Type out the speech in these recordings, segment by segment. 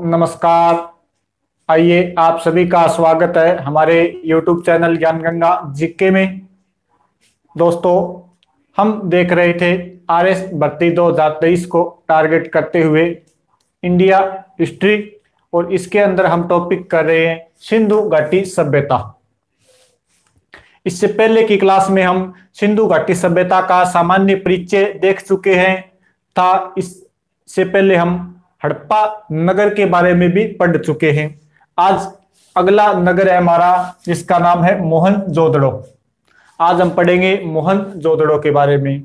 नमस्कार। आइए, आप सभी का स्वागत है हमारे YouTube चैनल ज्ञान गंगा जीके में। दोस्तों, हम देख रहे थे आरएस भर्ती 2023 को टारगेट करते हुए इंडिया हिस्ट्री, और इसके अंदर हम टॉपिक कर रहे हैं सिंधु घाटी सभ्यता। इससे पहले की क्लास में हम सिंधु घाटी सभ्यता का सामान्य परिचय देख चुके हैं था। इससे पहले हम हड़प्पा नगर के बारे में भी पढ़ चुके हैं। आज अगला नगर है हमारा, जिसका नाम है मोहनजोदड़ो। आज हम पढ़ेंगे मोहनजोदड़ो के बारे में।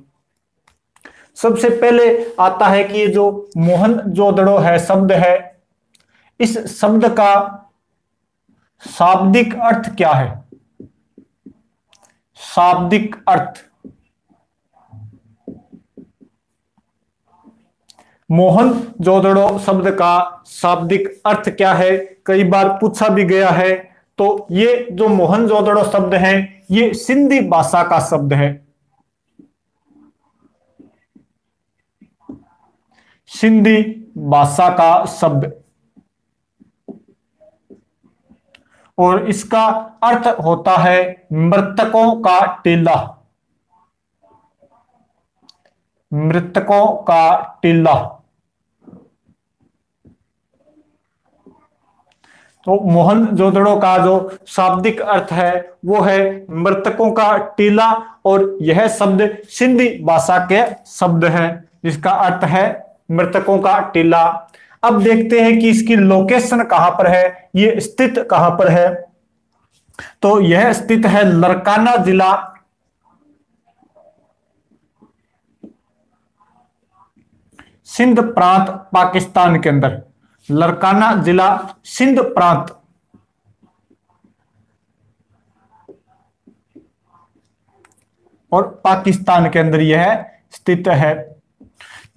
सबसे पहले आता है कि ये जो मोहनजोदड़ो है शब्द है, इस शब्द का शाब्दिक अर्थ क्या है? शाब्दिक अर्थ, मोहनजोदड़ो शब्द का शाब्दिक अर्थ क्या है, कई बार पूछा भी गया है। तो ये जो मोहनजोदड़ो शब्द है, ये सिंधी भाषा का शब्द है। सिंधी भाषा का शब्द, और इसका अर्थ होता है मृतकों का टीला। मृतकों का टीला। तो मोहनजोदड़ो का जो शाब्दिक अर्थ है वो है मृतकों का टीला, और यह शब्द सिंधी भाषा के शब्द है जिसका अर्थ है मृतकों का टीला। अब देखते हैं कि इसकी लोकेशन कहां पर है, ये स्थित कहां पर है। तो यह स्थित है लरकाना जिला, सिंध प्रांत, पाकिस्तान के अंदर। लरकाना जिला, सिंध प्रांत। और पाकिस्तान के अंदर यह स्थित है।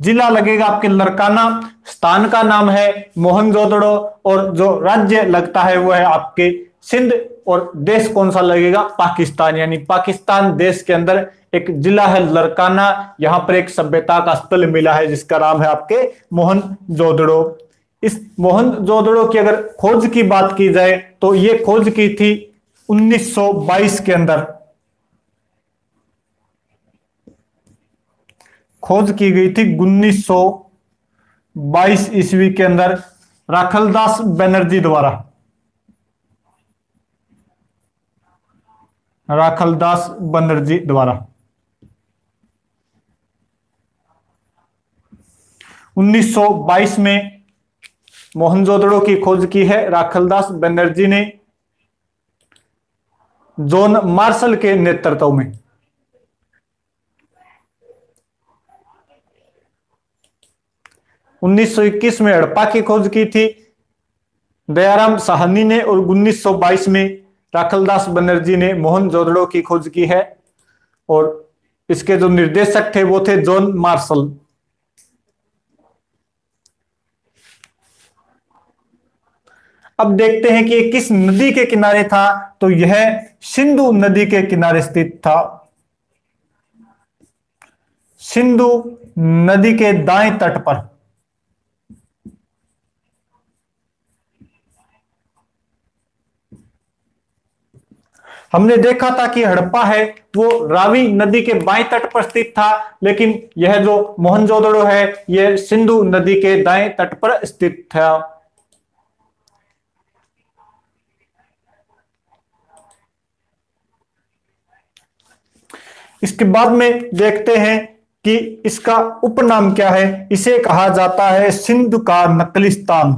जिला लगेगा आपके लरकाना, स्थान का नाम है मोहनजोदड़ो, और जो राज्य लगता है वो है आपके सिंध, और देश कौन सा लगेगा? पाकिस्तान। यानी पाकिस्तान देश के अंदर एक जिला है लरकाना। यहां पर एक सभ्यता का स्थल मिला है जिसका नाम है आपके मोहनजोदड़ो। इस मोहनजोदड़ो की अगर खोज की बात की जाए तो ये खोज की थी 1922 के अंदर। खोज की गई थी 1922 ईस्वी के अंदर राखलदास बनर्जी द्वारा। राखलदास बनर्जी द्वारा 1922 में मोहनजोदड़ो की खोज की है राखलदास बनर्जी ने, जॉन मार्शल के नेतृत्व में। उन्नीस 1921 में हड़प्पा की खोज की थी दयाराम साहनी ने, और 1922 में राखलदास बनर्जी ने मोहनजोदड़ो की खोज की है, और इसके जो निर्देशक थे वो थे जॉन मार्शल। अब देखते हैं कि ये किस नदी के किनारे था। तो यह सिंधु नदी के किनारे स्थित था। सिंधु नदी के दाएं तट पर। हमने देखा था कि हड़प्पा है वो रावी नदी के बाएं तट पर स्थित था, लेकिन यह जो मोहनजोदड़ो है यह सिंधु नदी के दाएं तट पर स्थित था। इसके बाद में देखते हैं कि इसका उपनाम क्या है। इसे कहा जाता है सिंध का नकलिस्तान।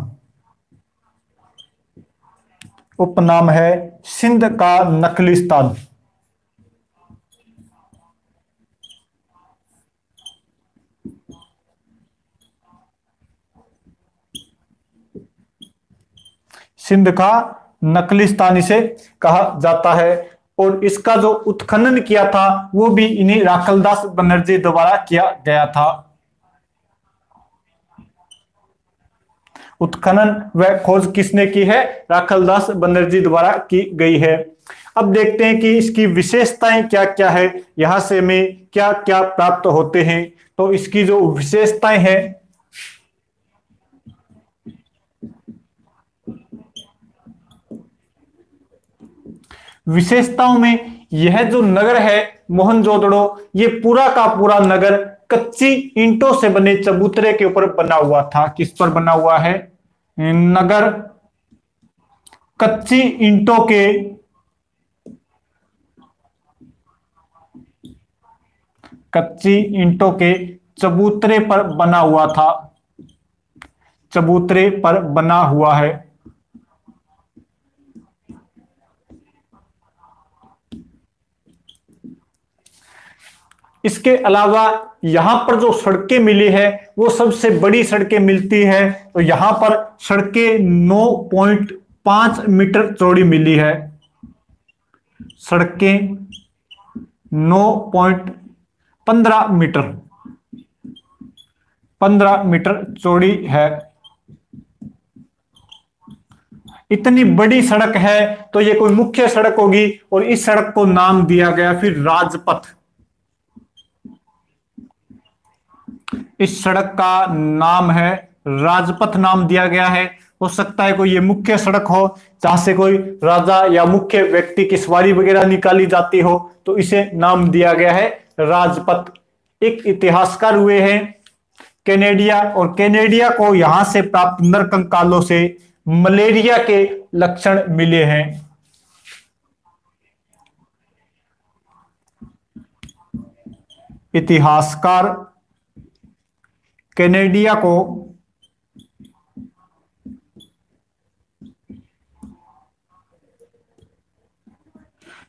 उपनाम है सिंध का नकलिस्तान। सिंध का नकलिस्तान इसे कहा जाता है, और इसका जो उत्खनन किया था वो भी इन्हीं राखलदास बनर्जी द्वारा किया गया था। उत्खनन व खोज किसने की है? राखलदास बनर्जी द्वारा की गई है। अब देखते हैं कि इसकी विशेषताएं क्या क्या है, यहां से हमें क्या क्या प्राप्त होते हैं। तो इसकी जो विशेषताएं हैं, विशेषताओं में यह जो नगर है मोहनजोदड़ो, ये पूरा का पूरा नगर कच्ची ईंटों से बने चबूतरे के ऊपर बना हुआ था। किस पर बना हुआ है? नगर कच्ची ईंटों के चबूतरे पर बना हुआ था। चबूतरे पर बना हुआ है। इसके अलावा यहां पर जो सड़कें मिली है वो सबसे बड़ी सड़कें मिलती है। तो यहां पर सड़कें 9.5 मीटर चौड़ी मिली है। सड़कें 15 मीटर चौड़ी है। इतनी बड़ी सड़क है तो ये कोई मुख्य सड़क होगी और इस सड़क को नाम दिया गया फिर राजपथ। इस सड़क का नाम है राजपथ, नाम दिया गया है। हो सकता है कोई ये मुख्य सड़क हो जहां से कोई राजा या मुख्य व्यक्ति की सवारी वगैरह निकाली जाती हो, तो इसे नाम दिया गया है राजपथ। एक इतिहासकार हुए हैं कैनेडिया, और कैनेडिया को यहां से प्राप्त नरकंकालों से मलेरिया के लक्षण मिले हैं। इतिहासकार कैनेडिया को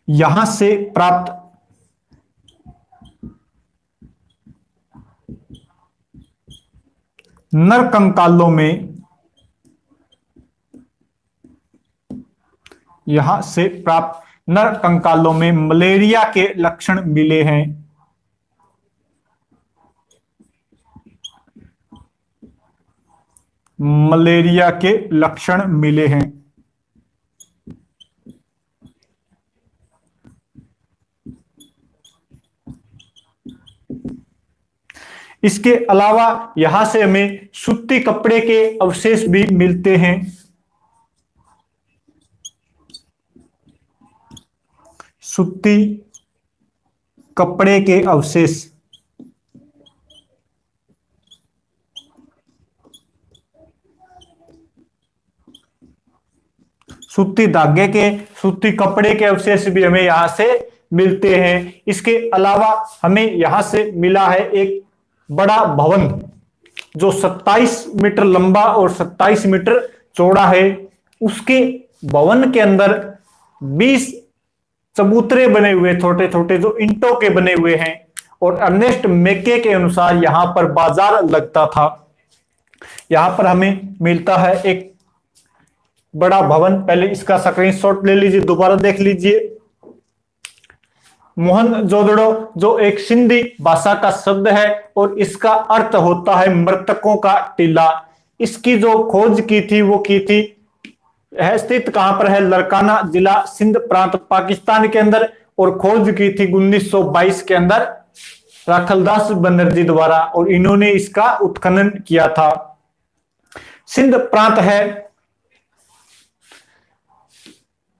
यहां से प्राप्त नरकंकालों में मलेरिया के लक्षण मिले हैं। मलेरिया के लक्षण मिले हैं। इसके अलावा यहां से हमें सूती कपड़े के अवशेष भी मिलते हैं। सूती कपड़े के अवशेष। सूती धागे के, सूती कपड़े के अवशेष भी हमें यहां से मिलते हैं। इसके अलावा हमें यहां से मिला है एक बड़ा भवन जो 27 मीटर लंबा और 27 मीटर चौड़ा है। उसके भवन के अंदर 20 चबूतरे बने हुए छोटे छोटे जो ईंटों के बने हुए हैं, और अर्नेस्ट मेके के अनुसार यहां पर बाजार लगता था। यहां पर हमें मिलता है एक बड़ा भवन। पहले इसका स्क्रीनशॉट ले लीजिए, दोबारा देख लीजिए। मोहनजोदड़ो जो एक सिंधी भाषा का शब्द है और इसका अर्थ होता है मृतकों का टीला। इसकी जो खोज की थी वो की थी, है स्थित कहां पर है? लरकाना जिला, सिंध प्रांत, पाकिस्तान के अंदर, और खोज की थी 1922 के अंदर राखलदास बनर्जी द्वारा, और इन्होंने इसका उत्खनन किया था। सिंध प्रांत है,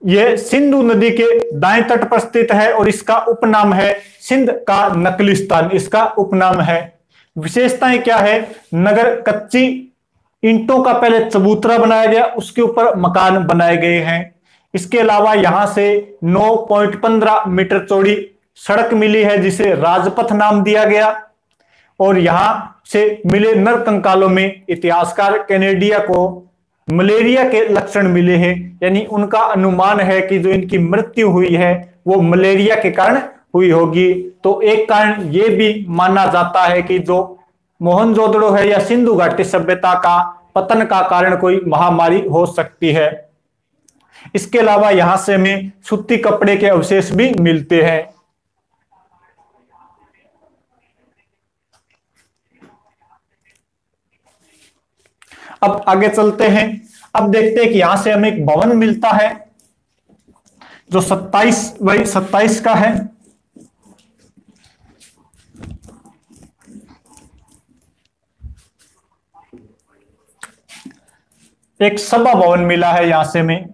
यह सिंधु नदी के दाएं तट पर स्थित है और इसका उपनाम है सिंध का नकलिस्तान। इसका उपनाम है। विशेषताएं क्या है? नगर कच्ची ईंटों का पहले चबूतरा बनाया गया, उसके ऊपर मकान बनाए गए हैं। इसके अलावा यहां से 9.15 मीटर चौड़ी सड़क मिली है जिसे राजपथ नाम दिया गया, और यहां से मिले नरकंकालों में इतिहासकार कैनेडिया को मलेरिया के लक्षण मिले हैं। यानी उनका अनुमान है कि जो इनकी मृत्यु हुई है वो मलेरिया के कारण हुई होगी। तो एक कारण यह भी माना जाता है कि जो मोहनजोदड़ो है या सिंधु घाटी सभ्यता का पतन का कारण कोई महामारी हो सकती है। इसके अलावा यहां से हमें सूती कपड़े के अवशेष भी मिलते हैं। अब आगे चलते हैं। अब देखते हैं कि यहां से हमें एक भवन मिलता है जो 27x27 का है। एक सभा भवन मिला है यहां से हमें।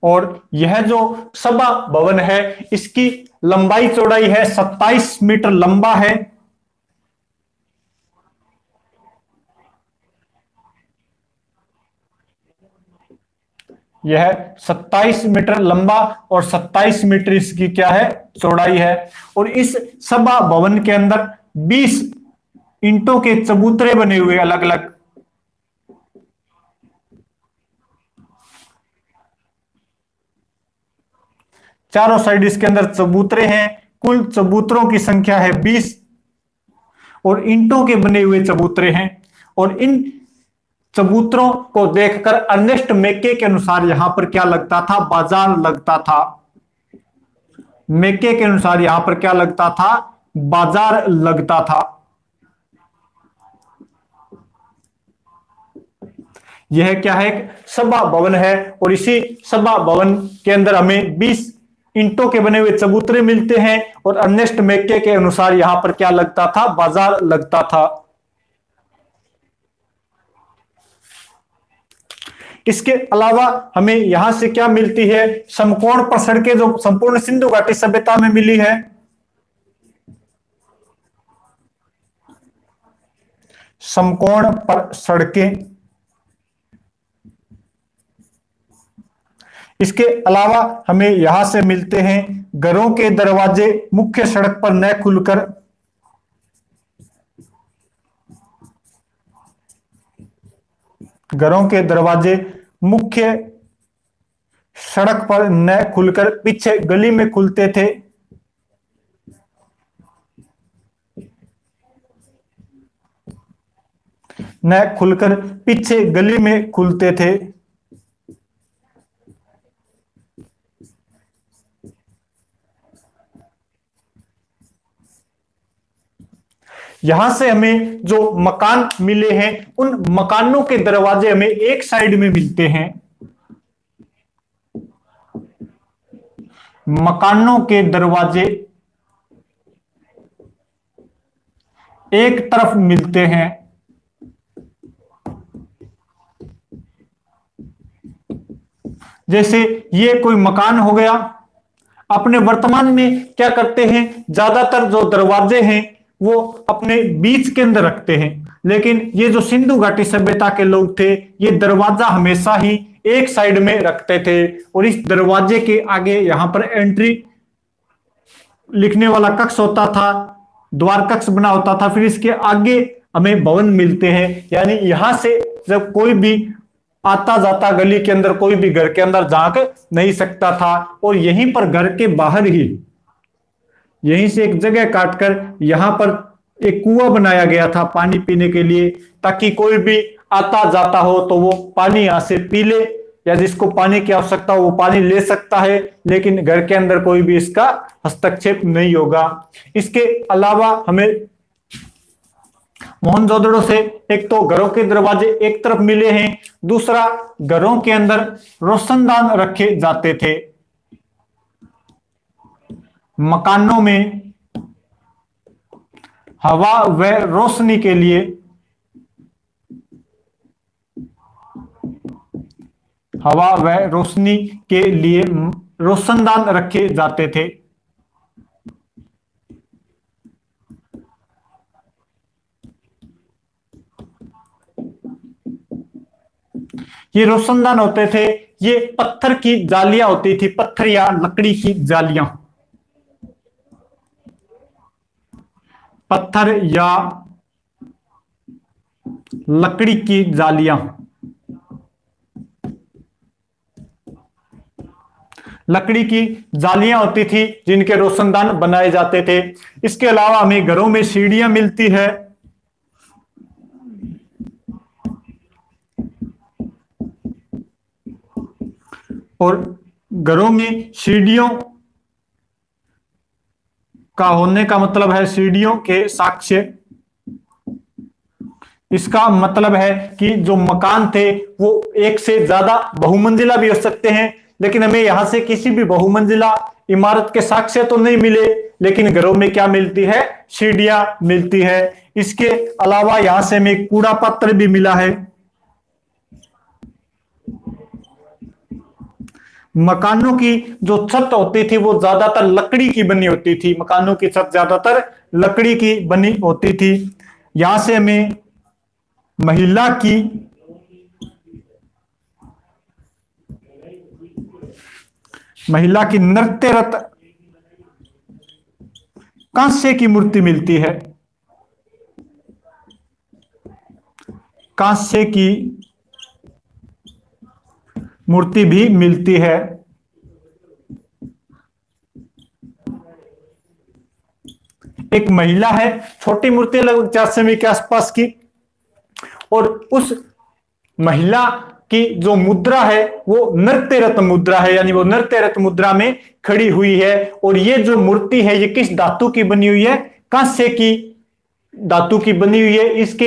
और यह जो सभा भवन है इसकी लंबाई चौड़ाई है 27 मीटर लंबा है। यह 27 मीटर लंबा और 27 मीटर इसकी क्या है, चौड़ाई है। और इस सभा भवन के अंदर 20 ईंटों के चबूतरे बने हुए अलग अलग। चारों साइड इसके अंदर चबूतरे हैं। कुल चबूतरों की संख्या है 20 और ईंटों के बने हुए चबूतरे हैं। और इन चबूतरों को देखकर अर्नेस्ट मेके के अनुसार यहां पर क्या लगता था, बाजार लगता था। मेके के अनुसार यहां पर क्या लगता था, बाजार लगता था। यह क्या है, एक सभा भवन है और इसी सभा भवन के अंदर हमें 20 ईंटों के बने हुए चबूतरे मिलते हैं और अर्नेस्ट मेके के अनुसार यहां पर क्या लगता था, बाजार लगता था। इसके अलावा हमें यहां से क्या मिलती है, समकोण पर सड़कें जो संपूर्ण सिंधु घाटी सभ्यता में मिली है। समकोण पर सड़कें। इसके अलावा हमें यहां से मिलते हैं घरों के दरवाजे मुख्य सड़क पर न खुलकर। घरों के दरवाजे मुख्य सड़क पर न खुलकर पीछे गली में खुलते थे। न खुलकर पीछे गली में खुलते थे। यहां से हमें जो मकान मिले हैं उन मकानों के दरवाजे हमें एक साइड में मिलते हैं। मकानों के दरवाजे एक तरफ मिलते हैं। जैसे ये कोई मकान हो गया। अपने वर्तमान में क्या करते हैं, ज्यादातर जो दरवाजे हैं वो अपने बीच के अंदर रखते हैं, लेकिन ये जो सिंधु घाटी सभ्यता के लोग थे ये दरवाजा हमेशा ही एक साइड में रखते थे। और इस दरवाजे के आगे यहां पर एंट्री लिखने वाला कक्ष होता था, द्वार कक्ष बना होता था। फिर इसके आगे हमें भवन मिलते हैं, यानी यहां से जब कोई भी आता जाता गली के अंदर कोई भी घर के अंदर झांक नहीं सकता था। और यहीं पर घर के बाहर ही यहीं से एक जगह काटकर यहां पर एक कुआं बनाया गया था पानी पीने के लिए, ताकि कोई भी आता जाता हो तो वो पानी यहां से पी ले, या जिसको पानी की आवश्यकता हो वो पानी ले सकता है, लेकिन घर के अंदर कोई भी इसका हस्तक्षेप नहीं होगा। इसके अलावा हमें मोहनजोदड़ो से एक तो घरों के दरवाजे एक तरफ मिले हैं, दूसरा घरों के अंदर रोशनदान रखे जाते थे। मकानों में हवा व रोशनी के लिए हवा व रोशनी के लिए रोशनदान रखे जाते थे। ये रोशनदान होते थे, ये पत्थर की जालियां होती थी, पत्थर या लकड़ी की जालियां। पत्थर या लकड़ी की जालियां। लकड़ी की जालियां होती थी जिनके रोशनदान बनाए जाते थे। इसके अलावा हमें घरों में सीढ़ियां मिलती है। और घरों में सीढ़ियों का होने का मतलब है सीढ़ियों के साक्ष्य। इसका मतलब है कि जो मकान थे वो एक से ज्यादा बहुमंजिला भी हो सकते हैं, लेकिन हमें यहां से किसी भी बहुमंजिला इमारत के साक्ष्य तो नहीं मिले, लेकिन घरों में क्या मिलती है, सीढ़ियां मिलती है। इसके अलावा यहां से हमें कूड़ा पात्र भी मिला है। मकानों की जो छत होती थी वो ज्यादातर लकड़ी की बनी होती थी, मकानों की छत ज्यादातर लकड़ी की बनी होती थी। यहां से हमें महिला की नृत्यरत कांस्य की मूर्ति मिलती है, कांस्य की मूर्ति भी मिलती है। एक महिला है, छोटी मूर्ति लगभग 4 सेमी के आसपास की, और उस महिला की जो मुद्रा है वो नृत्य रत्न मुद्रा है, यानी वो नृत्य रत्न मुद्रा में खड़ी हुई है। और ये जो मूर्ति है ये किस धातु की बनी हुई है? कांस्य की धातु की बनी हुई है। इसके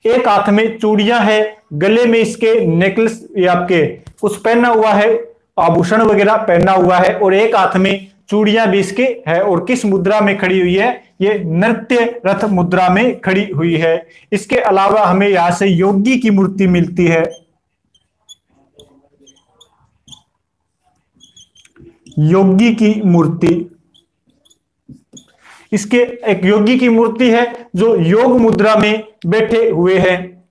एक हाथ में चूड़ियां है, गले में इसके नेकलेस या आपके कुछ पहना हुआ है, आभूषण वगैरह पहना हुआ है, और एक हाथ में चूड़ियां भी इसके है। और किस मुद्रा में खड़ी हुई है? ये नृत्य रथ मुद्रा में खड़ी हुई है। इसके अलावा हमें यहां से योगी की मूर्ति मिलती है, योगी की मूर्ति। इसके एक योगी की मूर्ति है जो योग मुद्रा में बैठे हुए हैं,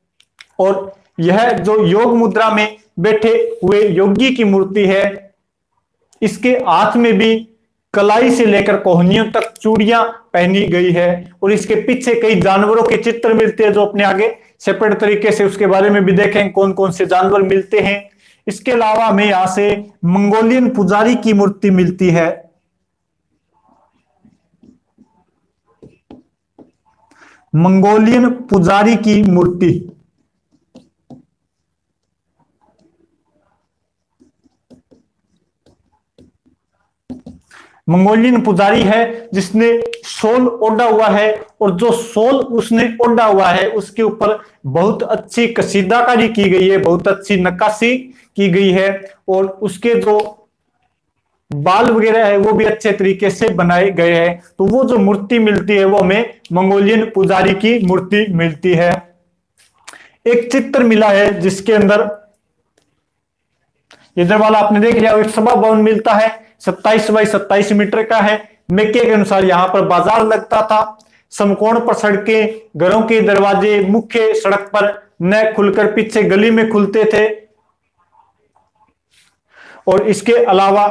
और यह जो योग मुद्रा में बैठे हुए योगी की मूर्ति है, इसके हाथ में भी कलाई से लेकर कोहनियों तक चूड़ियां पहनी गई है। और इसके पीछे कई जानवरों के चित्र मिलते हैं जो अपने आगे सेपरेट तरीके से उसके बारे में भी देखें कौन कौन से जानवर मिलते हैं। इसके अलावा हमें यहां से मंगोलियन पुजारी की मूर्ति मिलती है, मंगोलियन पुजारी की मूर्ति। मंगोलियन पुजारी है जिसने शॉल ओढ़ा हुआ है, और जो शॉल उसने ओढ़ा हुआ है उसके ऊपर बहुत अच्छी कसीदाकारी की गई है, बहुत अच्छी नक्काशी की गई है, और उसके जो बाल वगैरह है वो भी अच्छे तरीके से बनाए गए हैं। तो वो जो मूर्ति मिलती है वो हमें मंगोलियन पुजारी की मूर्ति मिलती है। एक चित्र मिला है जिसके अंदर इधर वाला आपने देख लिया, एक सभा भवन मिलता है, 27 बाई 27 मीटर का है। मेके के अनुसार यहां पर बाजार लगता था। समकोण पर सड़कें, घरों के दरवाजे मुख्य सड़क पर न खुलकर पीछे गली में खुलते थे, और इसके अलावा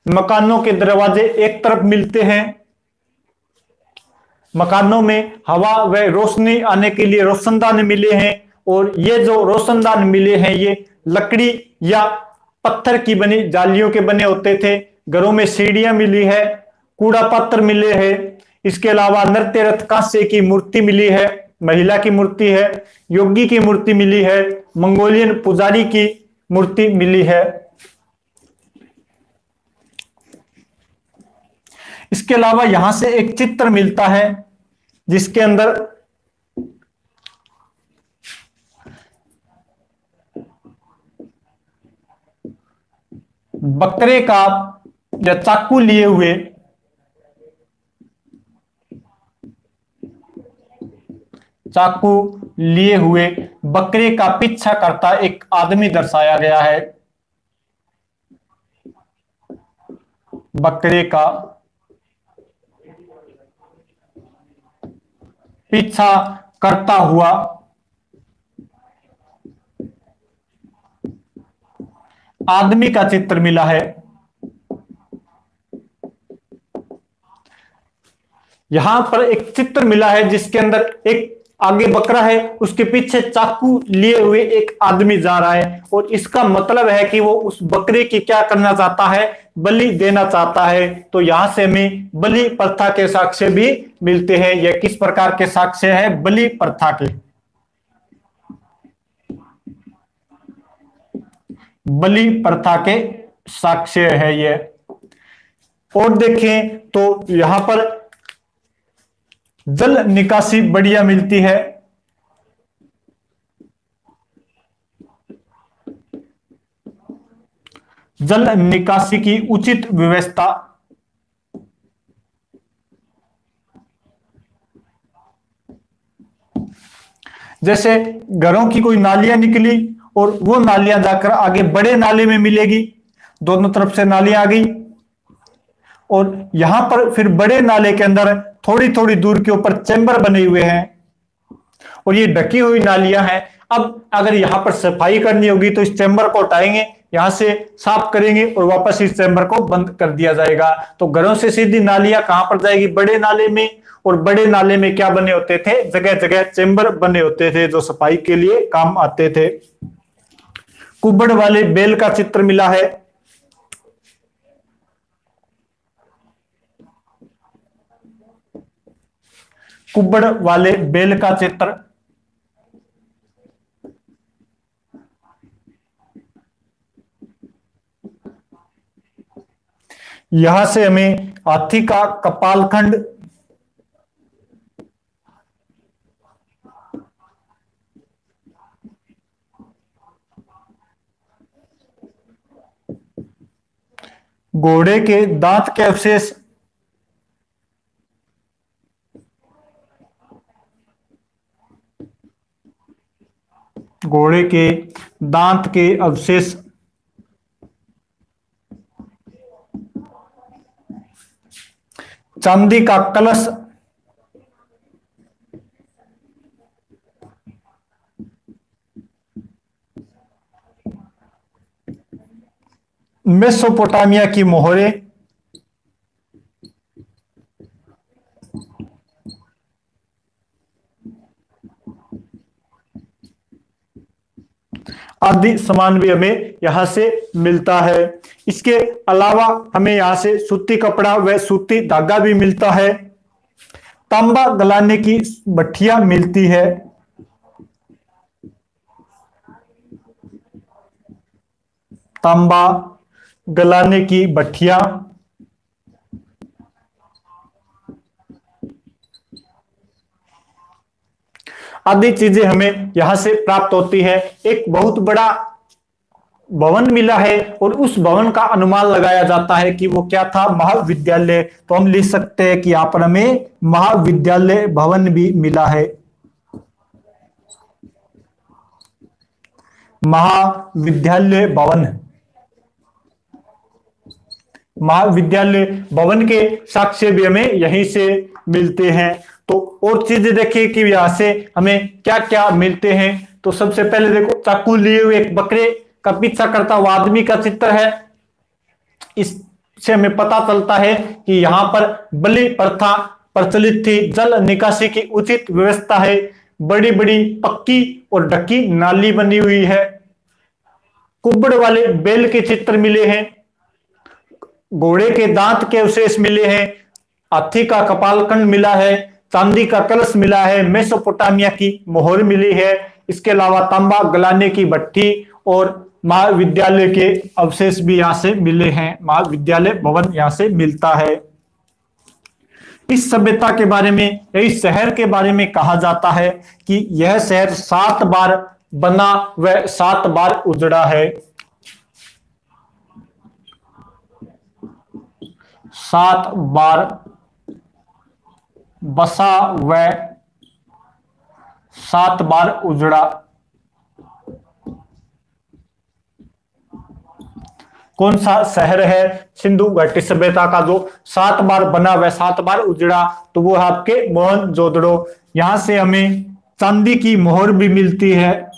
मकानों के दरवाजे एक तरफ मिलते हैं। मकानों में हवा व रोशनी आने के लिए रोशनदान मिले हैं, और ये जो रोशनदान मिले हैं ये लकड़ी या पत्थर की बनी जालियों के बने होते थे। घरों में सीढ़ियां मिली है, कूड़ा पात्र मिले हैं। इसके अलावा नृत्य रथ कांस्य की मूर्ति मिली है, महिला की मूर्ति है, योगी की मूर्ति मिली है, मंगोलियन पुजारी की मूर्ति मिली है। इसके अलावा यहां से एक चित्र मिलता है जिसके अंदर बकरे का या चाकू लिए हुए बकरे का पीछा करता एक आदमी दर्शाया गया है। बकरे का पीछा करता हुआ आदमी का चित्र मिला है। यहां पर एक चित्र मिला है जिसके अंदर एक आगे बकरा है, उसके पीछे चाकू लिए हुए एक आदमी जा रहा है, और इसका मतलब है कि वो उस बकरे की क्या करना चाहता है? बलि देना चाहता है। तो यहां से हमें बलि प्रथा के साक्ष्य भी मिलते हैं। यह किस प्रकार के साक्ष्य है? बलि प्रथा के। बलि प्रथा के साक्ष्य है ये। और देखें तो यहां पर जल निकासी बढ़िया मिलती है। जल निकासी की उचित व्यवस्था, जैसे घरों की कोई नालियां निकली और वो नालियां जाकर आगे बड़े नाले में मिलेगी, दोनों तरफ से नालियां आ गई और यहां पर फिर बड़े नाले के अंदर थोड़ी थोड़ी दूर के ऊपर चैम्बर बने हुए हैं और ये ढकी हुई नालियां हैं। अब अगर यहां पर सफाई करनी होगी तो इस चैम्बर को हटाएंगे, यहां से साफ करेंगे और वापस इस चैम्बर को बंद कर दिया जाएगा। तो घरों से सीधी नालियां कहां पर जाएगी? बड़े नाले में। और बड़े नाले में क्या बने होते थे? जगह जगह चैम्बर बने होते थे जो सफाई के लिए काम आते थे। कुब्बड़ वाले बैल का चित्र मिला है। कुब्बड़ वाले बैल का चित्र, यहां से हमें हाथी का कपालखंड, घोड़े के दांत के अवशेष, घोड़े के दांत के अवशेष, चांदी का कलश, मेसोपोटामिया की मोहरें, आदि सामान भी हमें यहां से मिलता है। इसके अलावा हमें यहां से सूती कपड़ा व सूती धागा भी मिलता है। तांबा गलाने की भट्ठियां मिलती है। तांबा गलाने की भट्ठियां, आदि चीजें हमें यहां से प्राप्त होती है। एक बहुत बड़ा भवन मिला है और उस भवन का अनुमान लगाया जाता है कि वो क्या था? महाविद्यालय। तो हम लिख सकते हैं कि यहां पर हमें महाविद्यालय भवन भी मिला है। महाविद्यालय भवन, महाविद्यालय भवन के साक्ष्य भी हमें यहीं से मिलते हैं। तो और चीजें देखिए कि यहां से हमें क्या क्या मिलते हैं। तो सबसे पहले देखो, चाकू लिए हुए एक बकरे का पीछा करता हुआ आदमी का चित्र है। इससे हमें पता चलता है कि यहां पर बलि प्रथा प्रचलित थी। जल निकासी की उचित व्यवस्था है। बड़ी बड़ी पक्की और ढकी नाली बनी हुई है। कुब्बड़ वाले बैल के चित्र मिले हैं। घोड़े के दांत के अवशेष मिले हैं। हाथी का कपालखंड मिला है। चांदी का कलश मिला है। मेसोपोटामिया की मोहर मिली है। इसके अलावा तांबा गलाने की भट्ठी और महाविद्यालय के अवशेष भी यहां से मिले हैं। महाविद्यालय भवन यहां से मिलता है। इस सभ्यता के बारे में, इस शहर के बारे में कहा जाता है कि यह शहर 7 बार बना व 7 बार उजड़ा है। 7 बार बसा व 7 बार उजड़ा। कौन सा शहर है? सिंधु घाटी सभ्यता का जो 7 बार बना व 7 बार उजड़ा, तो वो है आपके मोहनजोदड़ो। यहां से हमें चांदी की मोहर भी मिलती है।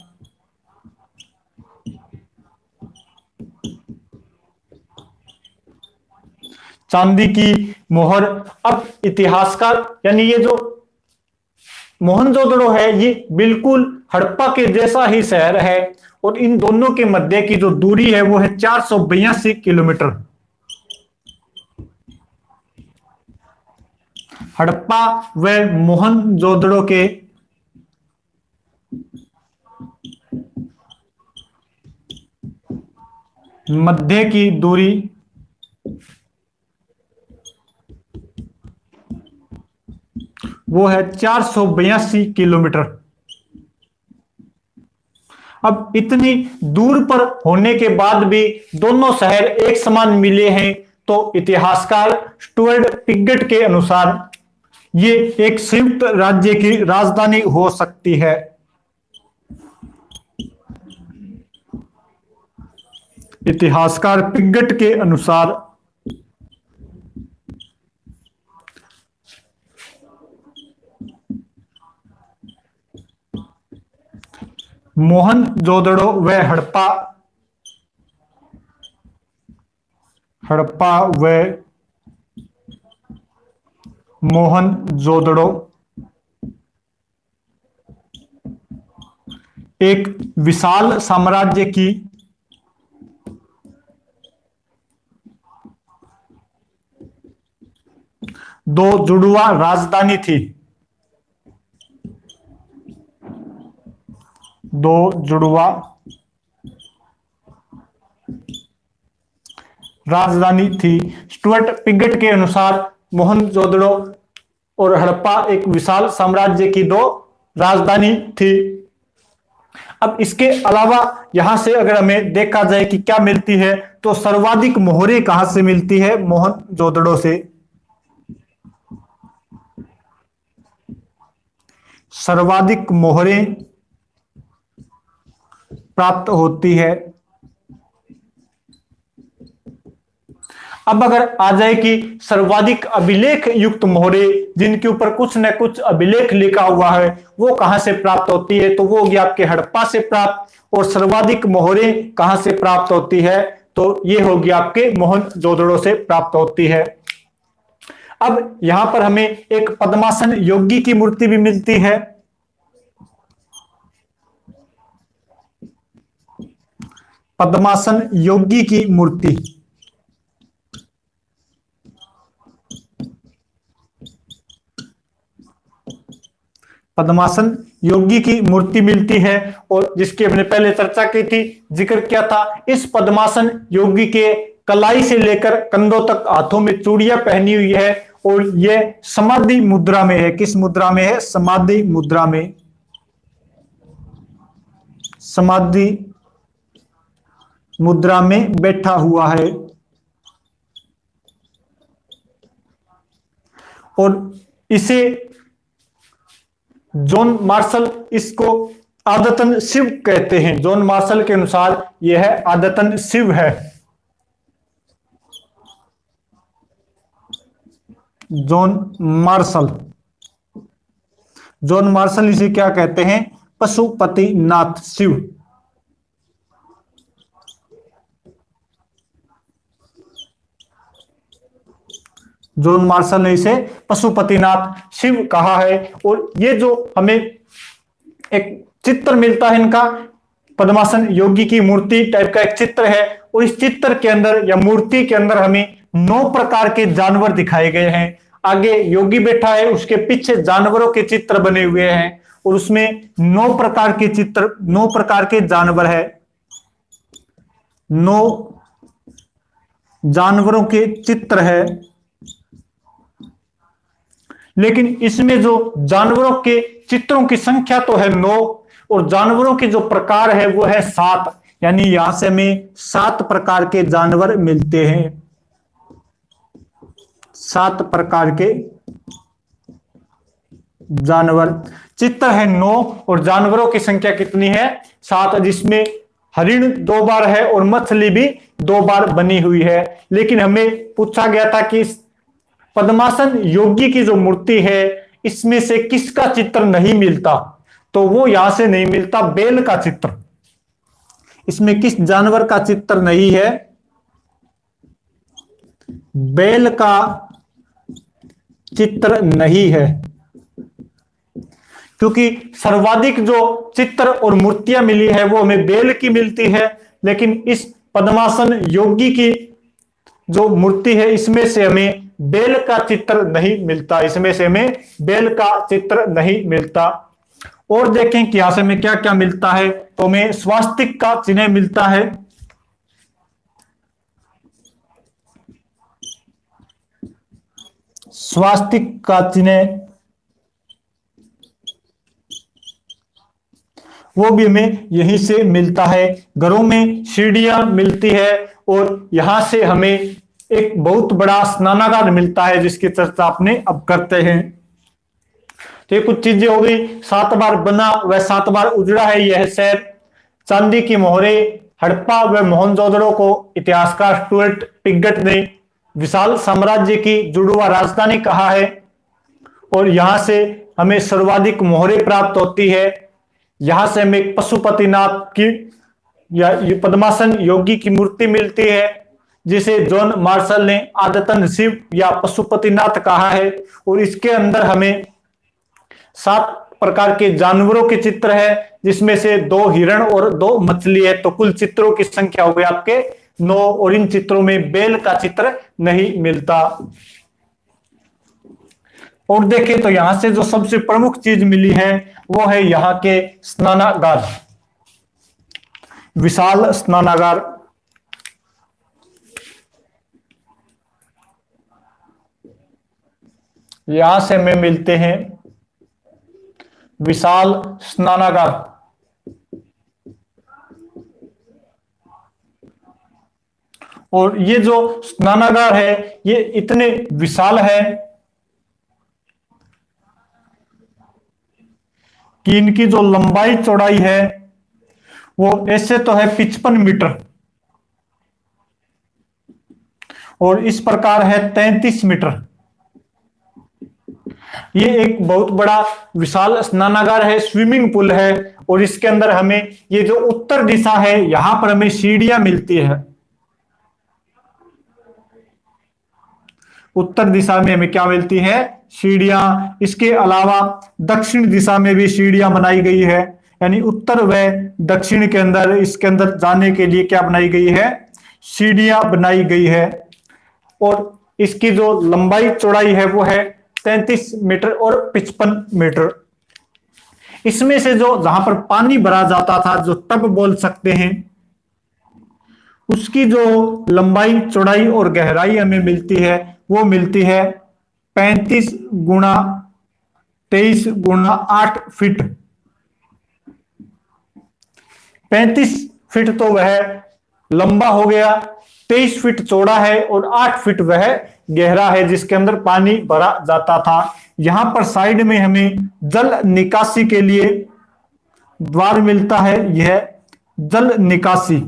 चांदी की मोहर। अब इतिहासकार, यानी ये जो मोहनजोदड़ो है ये बिल्कुल हड़प्पा के जैसा ही शहर है और इन दोनों के मध्य की जो दूरी है वो है 482 किलोमीटर। हड़प्पा व मोहनजोदड़ो के मध्य की दूरी 482 किलोमीटर। अब इतनी दूर पर होने के बाद भी दोनों शहर एक समान मिले हैं, तो इतिहासकार स्टुअर्ट पिगट के अनुसार ये एक संयुक्त राज्य की राजधानी हो सकती है। इतिहासकार पिंगट के अनुसार मोहनजोदड़ो व हड़प्पा व मोहनजोदड़ो एक विशाल साम्राज्य की दो जुड़वा राजधानी थी। दो जुड़वा राजधानी थी। स्टुअर्ट पिगट के अनुसार मोहनजोदड़ो और हड़प्पा एक विशाल साम्राज्य की दो राजधानी थी। अब इसके अलावा यहां से अगर हमें देखा जाए कि क्या मिलती है, तो सर्वाधिक मोहरें कहां से मिलती है? मोहनजोदड़ो से। सर्वाधिक मोहरें प्राप्त होती है। अब अगर आ जाए कि सर्वाधिक अभिलेख युक्त मोहरे, जिनके ऊपर कुछ न कुछ अभिलेख लिखा हुआ है, वो कहां से प्राप्त होती है? तो वो होगी आपके हड़प्पा से प्राप्त। और सर्वाधिक मोहरे कहां से प्राप्त होती है? तो ये होगी आपके मोहनजोदड़ो से प्राप्त होती है। अब यहां पर हमें एक पद्मासन योगी की मूर्ति भी मिलती है। पद्मासन योगी की मूर्ति, पद्मासन योगी की मूर्ति मिलती है, और जिसकी हमने पहले चर्चा की थी, जिक्र किया था। इस पद्मासन योगी के कलाई से लेकर कंधों तक हाथों में चूड़ियां पहनी हुई है, और यह समाधि मुद्रा में है। किस मुद्रा में है? समाधि मुद्रा में। समाधि मुद्रा में बैठा हुआ है। और इसे जॉन मार्शल इसको आदतन शिव कहते हैं। जॉन मार्शल के अनुसार यह आदतन शिव है। जॉन मार्शल इसे क्या कहते हैं? पशुपतिनाथ शिव। जॉन मार्शल ने इसे पशुपतिनाथ शिव कहा है। और ये जो हमें एक चित्र मिलता है इनका, पद्मासन योगी की मूर्ति टाइप का एक चित्र है, और इस चित्र के अंदर या मूर्ति के अंदर हमें 9 प्रकार के जानवर दिखाए गए हैं। आगे योगी बैठा है, उसके पीछे जानवरों के चित्र बने हुए हैं, और उसमें 9 प्रकार के चित्र, 9 प्रकार के जानवर है। 9 जानवरों के चित्र है। लेकिन इसमें जो जानवरों के चित्रों की संख्या तो है 9, और जानवरों के जो प्रकार है वो है 7। यानी यहां से हमें 7 प्रकार के जानवर मिलते हैं। 7 प्रकार के जानवर, चित्र है 9 और जानवरों की संख्या कितनी है? 7, जिसमें हरिण 2 बार है और मछली भी 2 बार बनी हुई है। लेकिन हमें पूछा गया था कि पद्मासन योगी की जो मूर्ति है, इसमें से किसका चित्र नहीं मिलता? तो वो यहां से नहीं मिलता, बैल का चित्र। इसमें किस जानवर का चित्र नहीं है? बैल का चित्र नहीं है, क्योंकि सर्वाधिक जो चित्र और मूर्तियां मिली है वो हमें बैल की मिलती है। लेकिन इस पद्मासन योगी की जो मूर्ति है, इसमें से हमें बैल का चित्र नहीं मिलता। इसमें से हमें बैल का चित्र नहीं मिलता। और देखें कि यहां से हमें क्या क्या मिलता है, तो हमें स्वास्तिक का चिन्ह मिलता है। स्वास्तिक का चिन्ह वो भी हमें यहीं से मिलता है। घरों में सीढ़ियां मिलती है, और यहां से हमें एक बहुत बड़ा स्नानागार मिलता है, जिसकी चर्चा अपने अब करते हैं। तो ये कुछ चीजें हो गई। 7 बार बना व 7 बार उजड़ा है यह शहर। चांदी की मोहरे हड़प्पा व मोहनजोदड़ो को इतिहासकार स्टुअर्ट पिगट ने विशाल साम्राज्य की जुड़वा राजधानी कहा है और यहां से हमें सर्वाधिक मोहरें प्राप्त होती है। यहां से हमें पशुपतिनाथ की या पद्मासन योगी की मूर्ति मिलती है जिसे जॉन मार्शल ने आदतन शिव या पशुपतिनाथ कहा है और इसके अंदर हमें 7 प्रकार के जानवरों के चित्र है जिसमें से 2 हिरण और 2 मछली है, तो कुल चित्रों की संख्या हो गई आपके 9 और इन चित्रों में बैल का चित्र नहीं मिलता। और देखें तो यहां से जो सबसे प्रमुख चीज मिली है वो है यहाँ के स्नानागार, विशाल स्नानागार। यहां से हमें मिलते हैं विशाल स्नानागार। और ये जो स्नानागार है ये इतने विशाल है कि इनकी जो लंबाई चौड़ाई है वो ऐसे तो है 55 मीटर और इस प्रकार है 33 मीटर। ये एक बहुत बड़ा विशाल स्नानागार है, स्विमिंग पूल है और इसके अंदर हमें ये जो उत्तर दिशा है यहां पर हमें सीढ़ियां मिलती है। उत्तर दिशा में हमें क्या मिलती है? सीढ़ियां। इसके अलावा दक्षिण दिशा में भी सीढ़ियां बनाई गई है, यानी उत्तर व दक्षिण के अंदर इसके अंदर जाने के लिए क्या बनाई गई है? सीढ़ियां बनाई गई है। और इसकी जो लंबाई चौड़ाई है वो है 33 मीटर और 55 मीटर। इसमें से जो जहां पर पानी भरा जाता था, जो टब बोल सकते हैं, उसकी जो लंबाई चौड़ाई और गहराई हमें मिलती है वो मिलती है 35 गुणा 23 गुणा 8 फीट। 35 फीट तो वह लंबा हो गया, 23 फीट चौड़ा है और 8 फीट वह गहरा है जिसके अंदर पानी भरा जाता था। यहां पर साइड में हमें जल निकासी के लिए द्वार मिलता है, यह जल निकासी।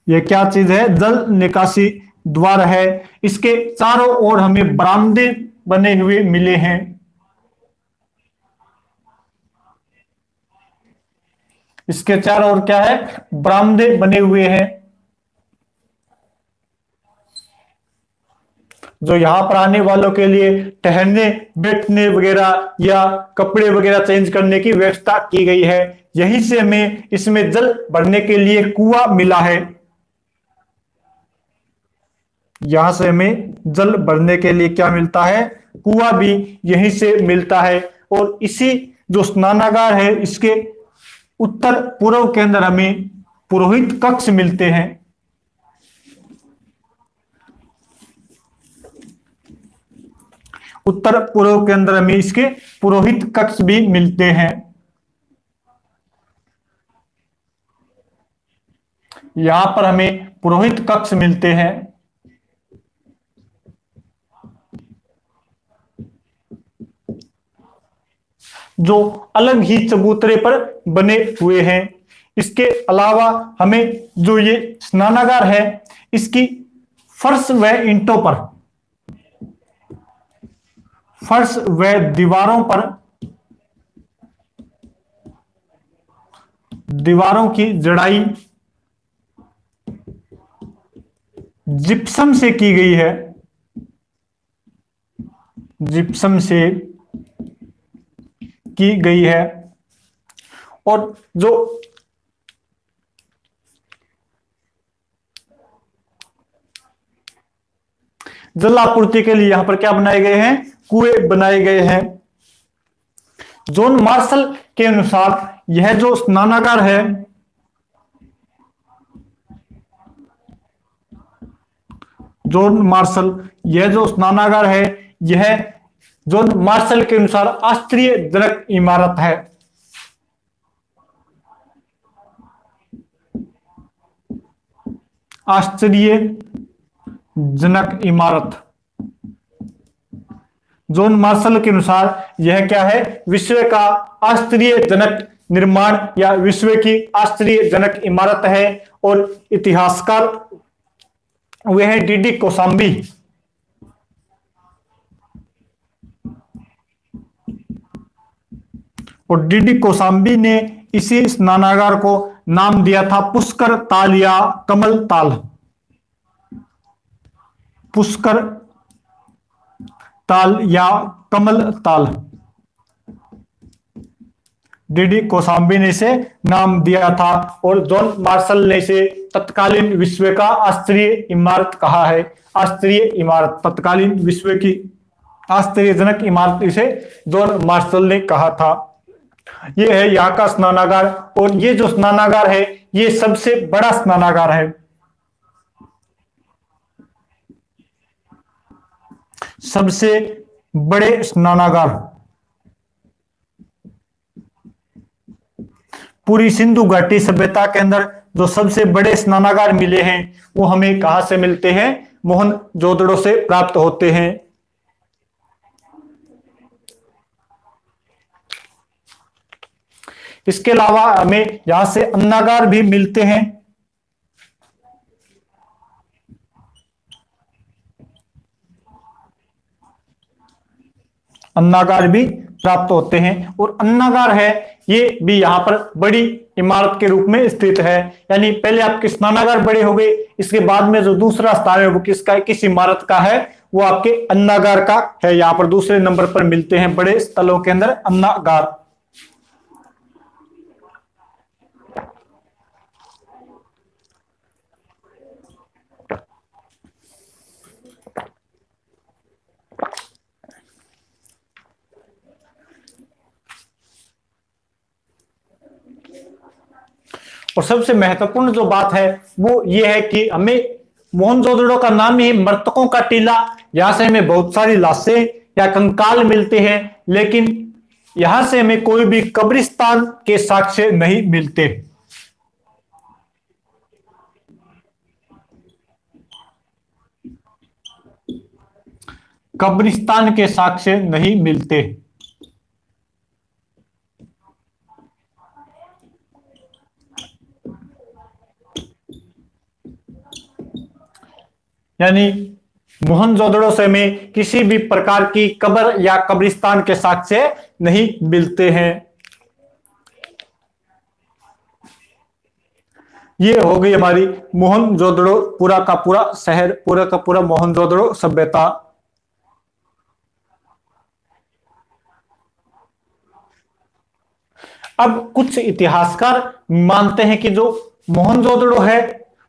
यह क्या चीज है? जल निकासी द्वार है। इसके चारों ओर हमें बरामदे बने हुए मिले हैं। इसके चारों ओर क्या है? बरामदे बने हुए हैं जो यहां पर आने वालों के लिए ठहरने बैठने वगैरह या कपड़े वगैरह चेंज करने की व्यवस्था की गई है। यहीं से हमें इसमें जल भरने के लिए कुआं मिला है। यहां से हमें जल भरने के लिए क्या मिलता है? कुआं भी यहीं से मिलता है। और इसी जो स्नानागार है इसके उत्तर पूर्व के अंदर हमें पुरोहित कक्ष मिलते हैं। उत्तर पूर्व के अंदर हमें इसके पुरोहित कक्ष भी मिलते हैं। यहां पर हमें पुरोहित कक्ष मिलते हैं जो अलग ही चबूतरे पर बने हुए हैं। इसके अलावा हमें जो ये स्नानागार है इसकी फर्श व ईंटों पर, फर्श व दीवारों पर, दीवारों की जड़ाई जिप्सम से की गई है। जिप्सम से की गई है। और जो जल आपूर्ति के लिए यहां पर क्या बनाए गए हैं? कुएं बनाए गए हैं। जॉन मार्शल के अनुसार यह जो स्नानागार है जॉन मार्शल, यह जो स्नानागार है यह जॉन मार्शल के अनुसार आश्चर्यजनक इमारत है। आश्चर्यजनक इमारत। जॉन मार्शल के अनुसार यह क्या है? विश्व का आश्चर्यजनक निर्माण या विश्व की आश्चर्यजनक इमारत है और इतिहासकार वे हैं डीडी कौशाम्बी। और डीडी कौशाम्बी ने इसी स्नानागार को नाम दिया था पुष्कर ताल या कमल ताल। पुष्कर ताल या कमल ताल, डीडी कौशाम्बी ने इसे नाम दिया था। और जॉन मार्शल ने इसे तत्कालीन विश्व का आश्चर्य इमारत कहा है। आश्चर्य इमारत, तत्कालीन विश्व की आश्चर्यजनक इमारत इसे जॉन मार्शल ने कहा था। ये है यहाँ का स्नानागार और ये जो स्नानागार है ये सबसे बड़ा स्नानागार है। सबसे बड़े स्नानागार पूरी सिंधु घाटी सभ्यता के अंदर जो सबसे बड़े स्नानागार मिले हैं वो हमें कहां से मिलते हैं? मोहनजोदड़ो से प्राप्त होते हैं। इसके अलावा हमें यहां से अन्नागार भी मिलते हैं। अन्नागार भी प्राप्त होते हैं और अन्नागार है ये भी यहाँ पर बड़ी इमारत के रूप में स्थित है। यानी पहले आपके स्नानागार बड़े हो गए, इसके बाद में जो दूसरा स्थान है वो किसका है, किस इमारत का है, वो आपके अन्नागार का है। यहाँ पर दूसरे नंबर पर मिलते हैं बड़े स्थलों के अंदर अन्नागार। और सबसे महत्वपूर्ण जो बात है वो ये है कि हमें मोहनजोदड़ो का नाम ही मृतकों का टीला, यहां से हमें बहुत सारी लाशें या कंकाल मिलते हैं, लेकिन यहां से हमें कोई भी कब्रिस्तान के साक्ष्य नहीं मिलते। कब्रिस्तान के साक्ष्य नहीं मिलते। यानी मोहनजोदड़ो से में किसी भी प्रकार की कब्र या कब्रिस्तान के साक्ष्य नहीं मिलते हैं। ये हो गई हमारी मोहनजोदड़ो पूरा का पूरा शहर, पूरा का पूरा मोहनजोदड़ो सभ्यता। अब कुछ इतिहासकार मानते हैं कि जो मोहनजोदड़ो है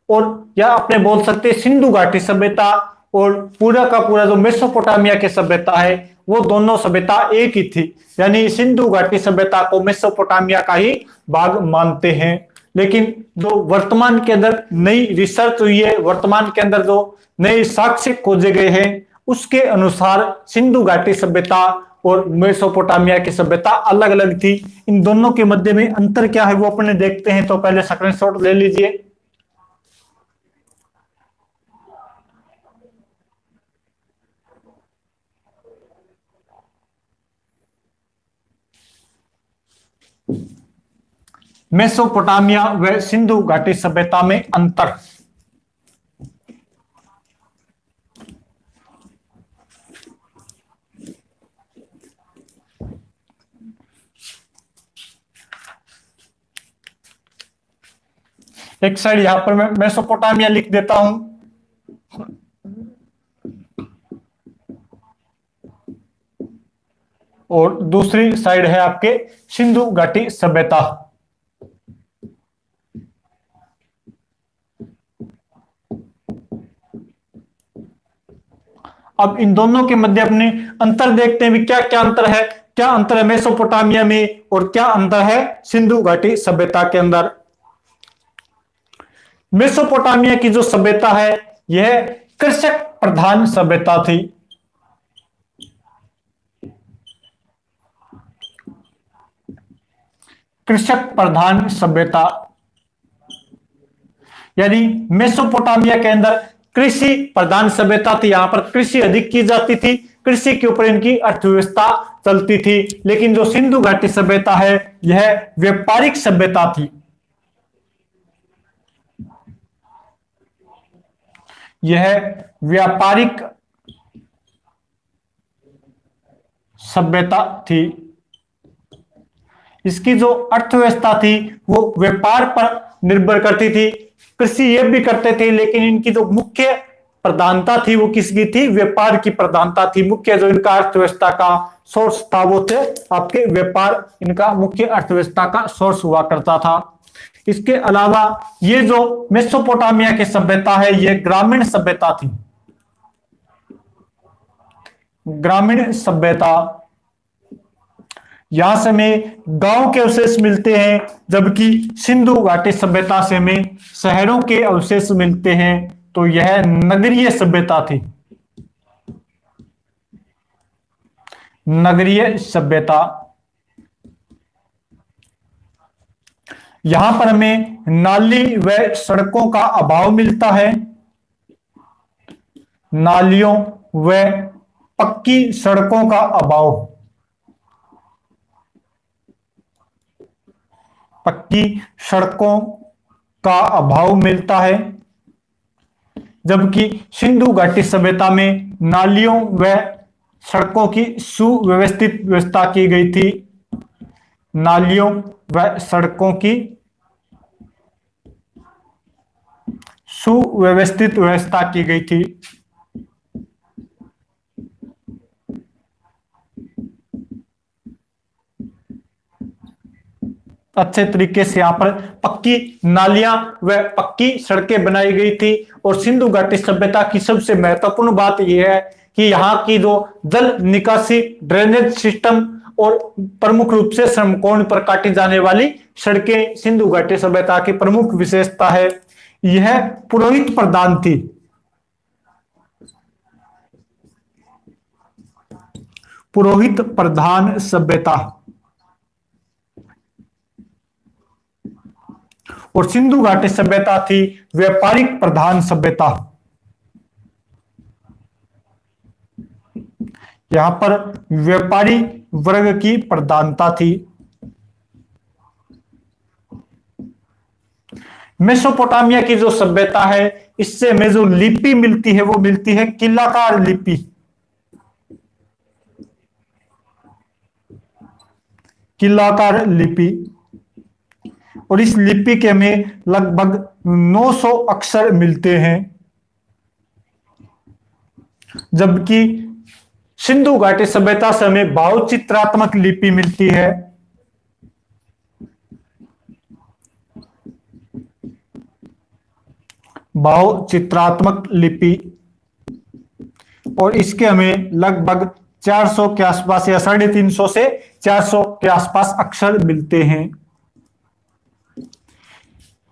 और या अपने बोल सकते हैं सिंधु घाटी सभ्यता और पूरा का पूरा जो मेसोपोटामिया की सभ्यता है वो दोनों सभ्यता एक ही थी। यानी सिंधु घाटी सभ्यता को मेसोपोटामिया का ही भाग मानते हैं। लेकिन जो वर्तमान के अंदर नई रिसर्च हुई है, वर्तमान के अंदर जो नए साक्ष्य खोजे गए हैं उसके अनुसार सिंधु घाटी सभ्यता और मेसोपोटामिया की सभ्यता अलग अलग थी। इन दोनों के मध्य में अंतर क्या है वो अपने देखते हैं। तो पहले स्क्रीनशॉट ले लीजिए। मेसोपोटामिया व सिंधु घाटी सभ्यता में अंतर। एक साइड यहां पर मैं मेसोपोटामिया लिख देता हूं और दूसरी साइड है आपके सिंधु घाटी सभ्यता। अब इन दोनों के मध्य अपने अंतर देखते हैं भी क्या क्या अंतर है। क्या अंतर है मेसोपोटामिया में और क्या अंतर है सिंधु घाटी सभ्यता के अंदर। मेसोपोटामिया की जो सभ्यता है यह कृषक प्रधान सभ्यता थी। कृषक प्रधान सभ्यता यानी मेसोपोटामिया के अंदर कृषि प्रधान सभ्यता थी। यहां पर कृषि अधिक की जाती थी, कृषि के ऊपर इनकी अर्थव्यवस्था चलती थी। लेकिन जो सिंधु घाटी सभ्यता है यह व्यापारिक सभ्यता थी। यह व्यापारिक सभ्यता थी। इसकी जो अर्थव्यवस्था थी वो व्यापार पर निर्भर करती थी। कृषि ये भी करते थे, लेकिन इनकी जो मुख्य प्रधानता थी वो किसकी थी? व्यापार की प्रधानता थी। मुख्य जो इनका अर्थव्यवस्था का सोर्स था वो थे आपके व्यापार, इनका मुख्य अर्थव्यवस्था का सोर्स हुआ करता था। इसके अलावा ये जो मेसोपोटामिया की सभ्यता है ये ग्रामीण सभ्यता थी। ग्रामीण सभ्यता, यहां से हमें गांव के अवशेष मिलते हैं, जबकि सिंधु घाटी सभ्यता से हमें शहरों के अवशेष मिलते हैं। तो यह नगरीय सभ्यता थी। नगरीय सभ्यता, यहां पर हमें नाली व सड़कों का अभाव मिलता है। नालियों व पक्की सड़कों का अभाव, पक्की सड़कों का अभाव मिलता है, जबकि सिंधु घाटी सभ्यता में नालियों व सड़कों की सुव्यवस्थित व्यवस्था की गई थी। नालियों व सड़कों की सुव्यवस्थित व्यवस्था की गई थी। अच्छे तरीके से यहां पर पक्की नालियां व पक्की सड़कें बनाई गई थी। और सिंधु घाटी सभ्यता की सबसे महत्वपूर्ण बात यह है कि यहाँ की जो जल निकासी ड्रेनेज सिस्टम और प्रमुख रूप से समकोण पर काटी जाने वाली सड़कें सिंधु घाटी सभ्यता की प्रमुख विशेषता है। यह पुरोहित प्रधान थी। पुरोहित प्रधान सभ्यता, और सिंधु घाटी सभ्यता थी व्यापारिक प्रधान सभ्यता। यहां पर व्यापारी वर्ग की प्रधानता थी। मेसोपोटामिया की जो सभ्यता है इससे हमें जो लिपि मिलती है वो मिलती है किलाकार लिपि। किलाकार लिपि, और इस लिपि के हमें लगभग 900 अक्षर मिलते हैं, जबकि सिंधु घाटी सभ्यता से हमें भावचित्रात्मक लिपि मिलती है। भावचित्रात्मक लिपि, और इसके हमें लगभग 400 के आसपास या 350 से 400 के आसपास अक्षर मिलते हैं।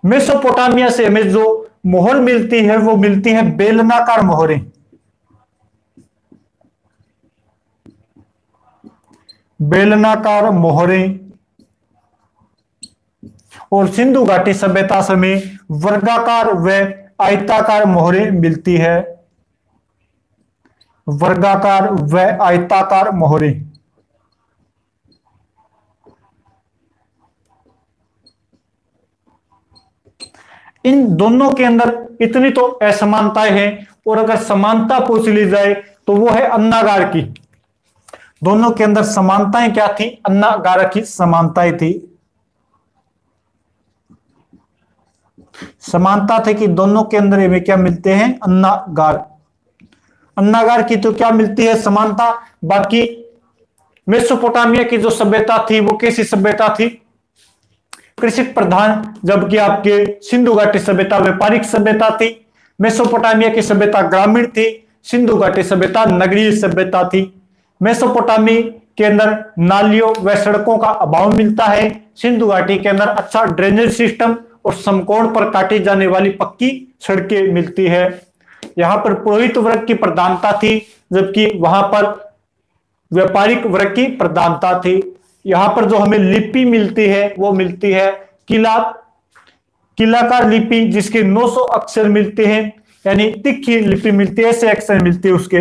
मेसोपोटामिया से हमें जो मोहर मिलती है वो मिलती है बेलनाकार मोहरें। बेलनाकार मोहरें, और सिंधु घाटी सभ्यता से हमें वर्गाकार व आयताकार मोहरें मिलती है। वर्गाकार व आयताकार मोहरें, इन दोनों के अंदर इतनी तो असमानताएं हैं, और अगर समानता पूछ ली जाए तो वो है अन्नागार की। दोनों के अंदर समानताएं क्या थी? अन्नागार की समानताएं थी। समानता थे कि दोनों के अंदर हमें क्या मिलते हैं? अन्नागार। अन्नागार की तो क्या मिलती है? समानता। बाकी मेसोपोटामिया की जो सभ्यता थी वो कैसी सभ्यता थी? कृषि प्रधान, जबकि आपके सिंधु घाटी सभ्यता व्यापारिक सभ्यता थी। मेसोपोटामिया की सभ्यता ग्रामीण थी, सिंधु घाटी सभ्यता नगरीय सभ्यता थी। मेसोपोटामी के अंदर नालियों व सड़कों का अभाव मिलता है, सिंधु घाटी के अंदर अच्छा ड्रेनेज सिस्टम और समकोण पर काटी जाने वाली पक्की सड़कें मिलती है। यहां पर पुरोहित वर्ग की प्रधानता थी, जबकि वहां पर व्यापारिक वर्ग की प्रधानता थी। यहां पर जो हमें लिपि मिलती है वो मिलती है किलाकार लिपि, जिसके 900 अक्षर मिलते हैं, यानी तिखी लिपि मिलती है, ऐसे अक्षर मिलते हैं उसके।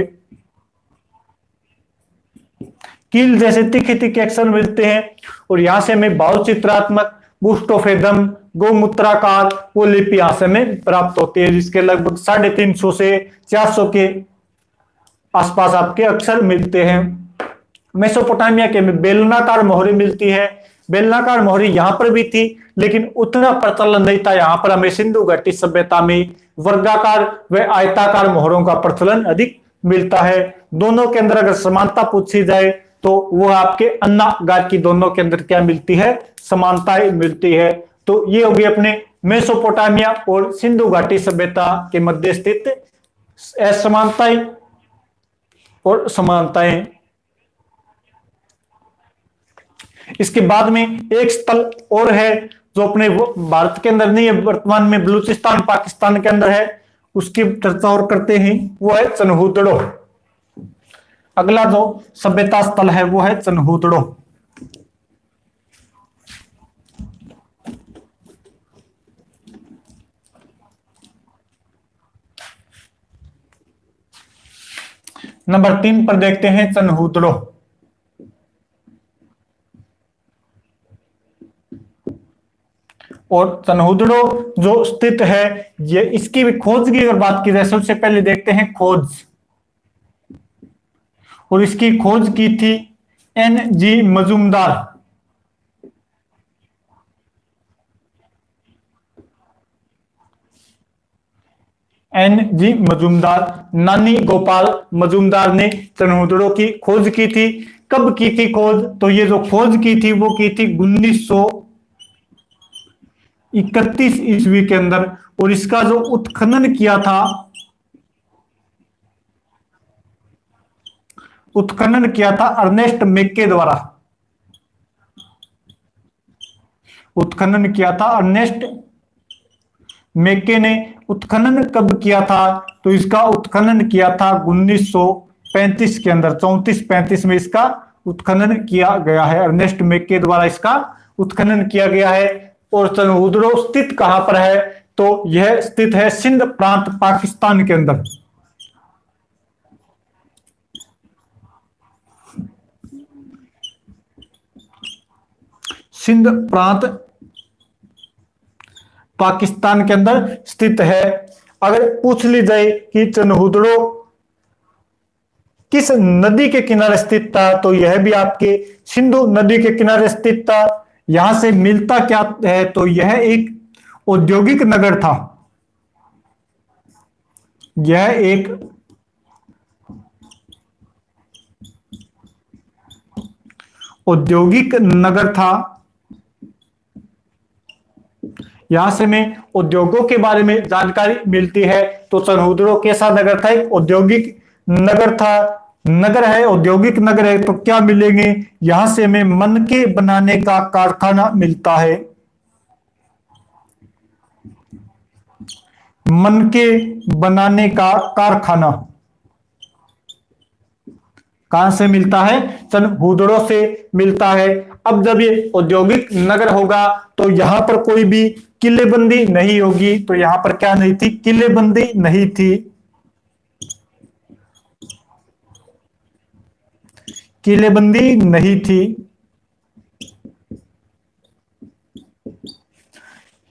कील जैसे तीखे तीखे अक्षर मिलते हैं। और यहां से हमें भाव चित्रात्मक गुस्टोफेदम गोमूत्राकार वो लिपि यहां से हमें प्राप्त होती है, जिसके लगभग 350 से 400 के आसपास आपके अक्षर मिलते हैं। मेसोपोटामिया के में बेलनाकार मोहरी मिलती है। बेलनाकार मोहरी यहां पर भी थी, लेकिन उतना प्रचलन नहीं था। यहां पर हमें सिंधु घाटी सभ्यता में वर्गाकार व आयताकार मोहरों का प्रचलन अधिक मिलता है। दोनों के अंदर अगर समानता पूछी जाए तो वो आपके अन्नागार की दोनों के अंदर क्या मिलती है, समानताएं मिलती है। तो ये होगी अपने मेसोपोटामिया और सिंधु घाटी सभ्यता के मध्य स्थित असमानताएं और समानताएं। इसके बाद में एक स्थल और है जो अपने भारत के अंदर नहीं है, वर्तमान में बलूचिस्तान पाकिस्तान के अंदर है, उसकी चर्चा और करते हैं, वो है चनहूदड़ो। अगला जो सभ्यता स्थल है वो है चनहूदड़ो। नंबर 3 पर देखते हैं चनहूदड़ो। और चनहूदड़ो जो स्थित है, ये इसकी भी खोज की अगर बात की जाए, सबसे पहले देखते हैं खोज। और इसकी खोज की थी N.G. मजूमदार। N.G. मजूमदार, नानी गोपाल मजूमदार ने चनहूदड़ो की खोज की थी। कब की थी खोज? तो ये जो खोज की थी वो की थी 1931 ईस्वी के अंदर। और इसका जो उत्खनन किया था, उत्खनन किया था अर्नेस्ट मेक्के द्वारा। उत्खनन किया था अर्नेस्ट मेक्के ने। उत्खनन कब किया था? तो इसका उत्खनन किया था 1935 के अंदर, 34-35 में इसका उत्खनन किया गया है। अर्नेस्ट मेक्के द्वारा इसका उत्खनन किया गया है। और चनहूदड़ो स्थित कहां पर है? तो यह स्थित है सिंध प्रांत पाकिस्तान के अंदर। सिंध प्रांत पाकिस्तान के अंदर स्थित है। अगर पूछ ली जाए कि चनहूदड़ो किस नदी के किनारे स्थित था, तो यह भी आपके सिंधु नदी के किनारे स्थित था। यहां से मिलता क्या है? तो यह एक औद्योगिक नगर था। यह एक औद्योगिक नगर था। यहां से हमें उद्योगों के बारे में जानकारी मिलती है। तो चनहूदड़ो कैसा नगर था? एक औद्योगिक नगर था। नगर है, औद्योगिक नगर है, तो क्या मिलेंगे? यहां से हमें मनके बनाने का कारखाना मिलता है। मनके बनाने का कारखाना कहां से मिलता है? चनहूदड़ो से मिलता है। अब जब ये औद्योगिक नगर होगा तो यहां पर कोई भी किलेबंदी नहीं होगी। तो यहां पर क्या नहीं थी? किलेबंदी नहीं थी। किलेबंदी नहीं थी।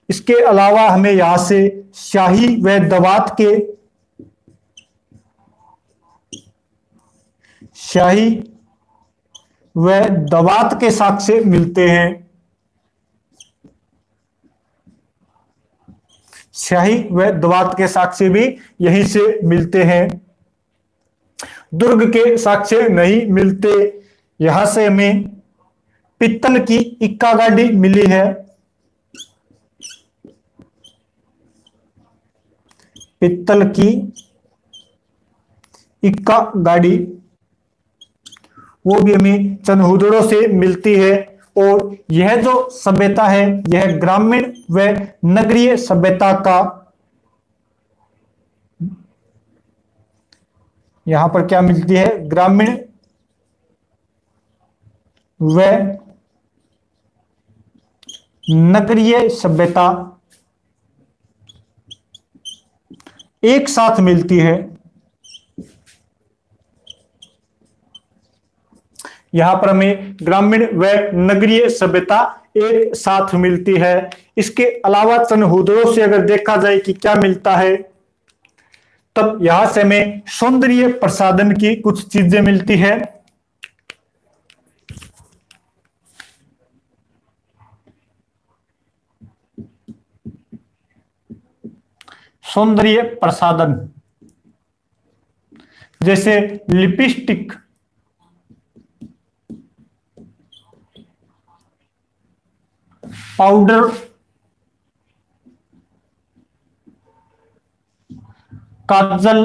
इसके अलावा हमें यहां से शाही व दवात के शाही व दवात के साक्ष्य मिलते हैं। शाही व दवात के साक्ष्य भी यहीं से मिलते हैं। दुर्ग के साक्ष्य नहीं मिलते। यहां से हमें पित्तल की इक्का गाड़ी मिली है। पित्तल की इक्का गाड़ी वो भी हमें चनहूदड़ो से मिलती है। और यह जो सभ्यता है यह ग्रामीण व नगरीय सभ्यता का, यहां पर क्या मिलती है? ग्रामीण व नगरीय सभ्यता एक साथ मिलती है। यहाँ पर हमें ग्रामीण व नगरीय सभ्यता एक साथ मिलती है। इसके अलावा चनहूदड़ों से अगर देखा जाए कि क्या मिलता है, तब यहां से हमें सौंदर्य प्रसाधन की कुछ चीजें मिलती है। सौंदर्य प्रसाधन जैसे लिपस्टिक, पाउडर, काजल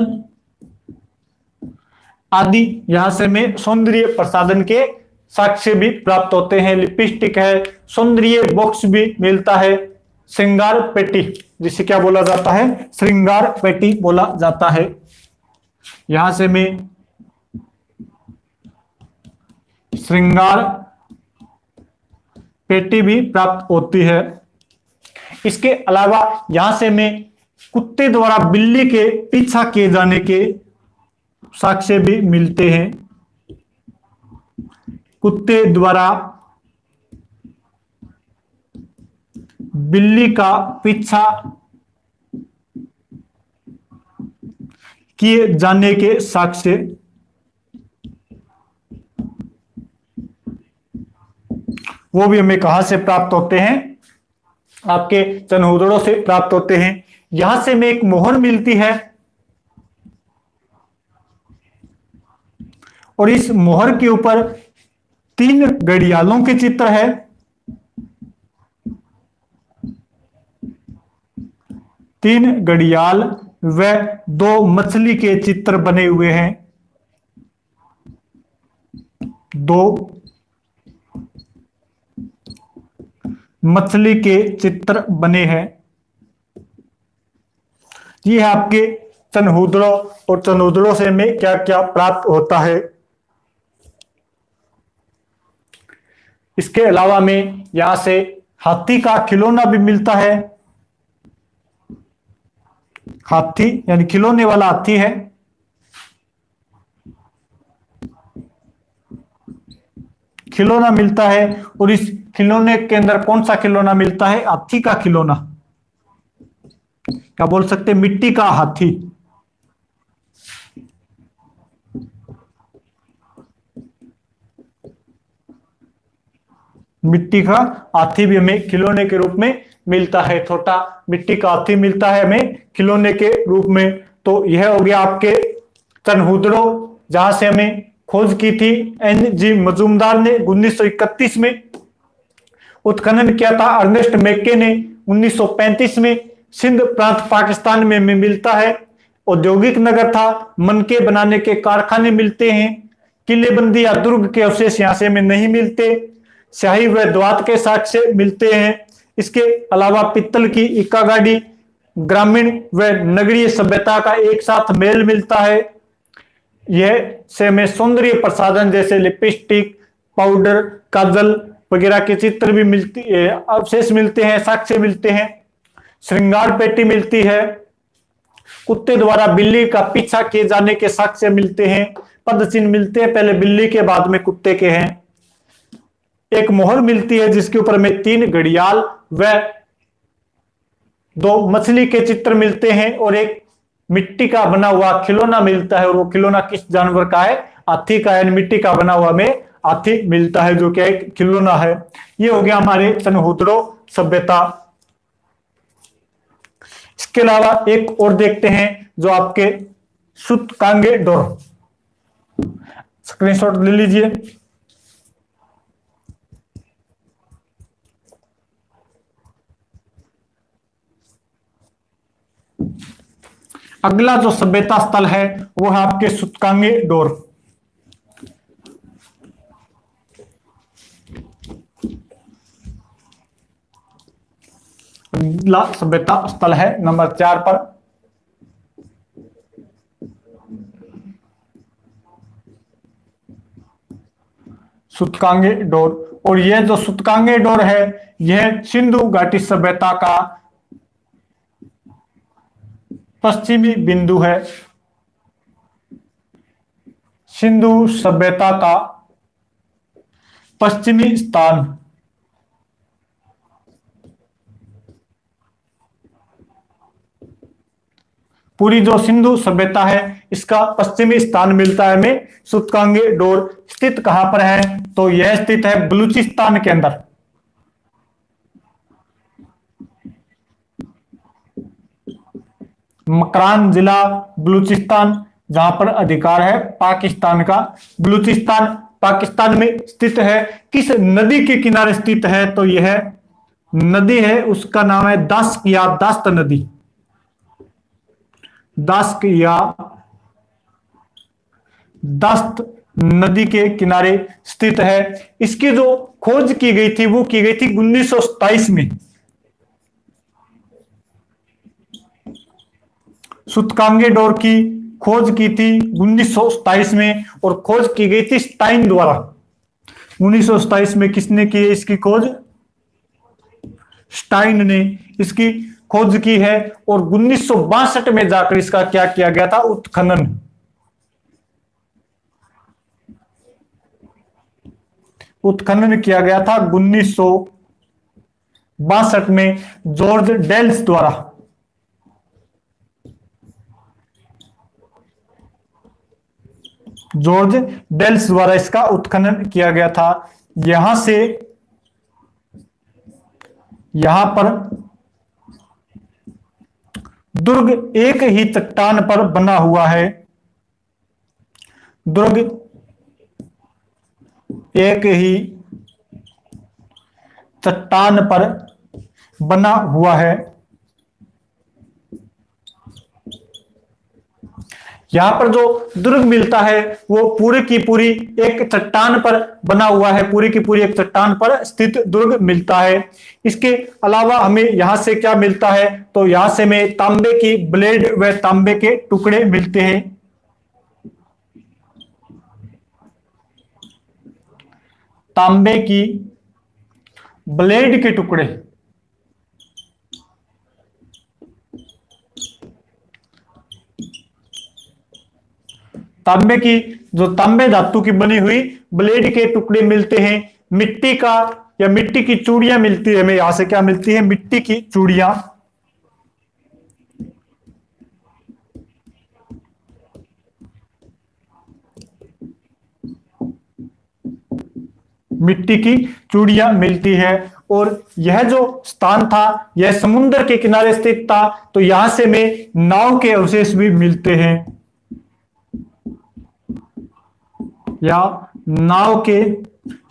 आदि यहां से हमें सौंदर्य प्रसाधन के साक्ष्य भी प्राप्त होते हैं। लिपस्टिक है, सौंदर्य बॉक्स भी मिलता है, श्रृंगार पेटी जिसे क्या बोला जाता है, श्रृंगार पेटी बोला जाता है। यहां से हमें श्रृंगार पेटी भी प्राप्त होती है। इसके अलावा यहां से हमें कुत्ते द्वारा बिल्ली के पीछा किए जाने के साक्ष्य भी मिलते हैं। कुत्ते द्वारा बिल्ली का पीछा किए जाने के साक्ष्य, वो भी हमें कहां से प्राप्त होते हैं, आपके चनहूदड़ों से प्राप्त होते हैं। यहां से हमें एक मोहर मिलती है और इस मोहर के ऊपर 3 घड़ियालों के चित्र है। 3 घड़ियाल व 2 मछली के चित्र बने हुए हैं। 2 मछली के चित्र बने हैं। ये है आपके चनहूदड़ों, और चनहूदड़ों से हमें क्या क्या प्राप्त होता है। इसके अलावा में यहां से हाथी का खिलौना भी मिलता है। हाथी यानी खिलौने वाला हाथी है। खिलौना मिलता है, और इस खिलौने के अंदर कौन सा खिलौना मिलता है, हाथी का खिलौना, क्या बोल सकते हैं, मिट्टी का हाथी। मिट्टी का हाथी भी हमें खिलौने के रूप में मिलता है। छोटा मिट्टी का हाथी मिलता है हमें खिलौने के रूप में। तो यह हो गया आपके चनहूदड़ों, जहां से हमें खोज की थी एन.जी. मजूमदार ने 1931 में। उत्खनन किया था अर्नेस्ट मैके ने 1935 में। सिंध प्रांत पाकिस्तान में मिलता है। औद्योगिक नगर था, मनके बनाने के कारखाने मिलते हैं। किलेबंदी या दुर्ग के अवशेष यहां से हमें नहीं मिलते। शाही व द्वात के साक्ष्य मिलते हैं। इसके अलावा पित्तल की इक्का गाड़ी, ग्रामीण व नगरीय सभ्यता का एक साथ मेल मिलता है। यह से हमें सौंदर्य प्रसाधन जैसे लिपस्टिक, पाउडर, काजल वगैरह के चित्र भी मिलती अवशेष मिलते हैं, साक्ष्य मिलते हैं। श्रृंगार पेटी मिलती है। कुत्ते द्वारा बिल्ली का पीछा किए जाने के साक्ष्य मिलते हैं। पद चिन्ह मिलते हैं, पहले बिल्ली के बाद में कुत्ते के हैं। एक मोहर मिलती है जिसके ऊपर में 3 घड़ियाल व 2 मछली के चित्र मिलते हैं, और एक मिट्टी का बना हुआ खिलौना मिलता है। और वो खिलौना किस जानवर का है, हाथी का है। मिट्टी का बना हुआ में हाथी मिलता है, जो कि एक खिलौना है। ये हो गया हमारे चनहूदड़ों सभ्यता। इसके अलावा एक और देखते हैं, जो आपके सूतकांगे डोर। स्क्रीनशॉट ले लीजिए। अगला जो सभ्यता स्थल है वो है आपके सूतकांगे डोर। अगला सभ्यता स्थल है नंबर 4 पर। सूतकांगे डोर। और यह जो सूतकांगे डोर है, यह सिंधु घाटी सभ्यता का पश्चिमी बिंदु है। सिंधु सभ्यता का पश्चिमी स्थान। पूरी जो सिंधु सभ्यता है इसका पश्चिमी स्थान मिलता है हमें सूतकांगे डोर। स्थित कहां पर है? तो यह स्थित है बलूचिस्तान के अंदर। मकरान जिला बलूचिस्तान, जहां पर अधिकार है पाकिस्तान का। बलूचिस्तान पाकिस्तान में स्थित है। किस नदी के किनारे स्थित है? तो यह नदी है उसका नाम है दाश्क या दास्त नदी। दाश्क या दास्त नदी के किनारे स्थित है। इसकी जो खोज की गई थी वो की गई थी 1927 में। सूतकांगे डोर की खोज की थी 1927 में और खोज की गई थी स्टाइन द्वारा। 1927 में किसने की है इसकी खोज? स्टाइन ने इसकी खोज की है। और 1962 में जाकर इसका क्या किया गया था? उत्खनन। उत्खनन किया गया था 1962 में जॉर्ज डेल्स द्वारा। जॉर्ज डेल्स द्वारा इसका उत्खनन किया गया था। यहां से यहां पर दुर्ग एक ही चट्टान पर बना हुआ है। दुर्ग एक ही चट्टान पर बना हुआ है। यहां पर जो दुर्ग मिलता है वो पूरी की पूरी एक चट्टान पर बना हुआ है। पूरी की पूरी एक चट्टान पर स्थित दुर्ग मिलता है। इसके अलावा हमें यहां से क्या मिलता है? तो यहां से हमें तांबे की ब्लेड व तांबे के टुकड़े मिलते हैं। तांबे की ब्लेड के टुकड़े। तांबे की जो तांबे धातु की बनी हुई ब्लेड के टुकड़े मिलते हैं। मिट्टी का या मिट्टी की चूड़ियां मिलती है हमें। यहां से क्या मिलती है? मिट्टी की चूड़ियां। मिट्टी की चूड़ियां मिलती है। और यह जो स्थान था यह समुद्र के किनारे स्थित था। तो यहां से हमें नाव के अवशेष भी मिलते हैं या नाव के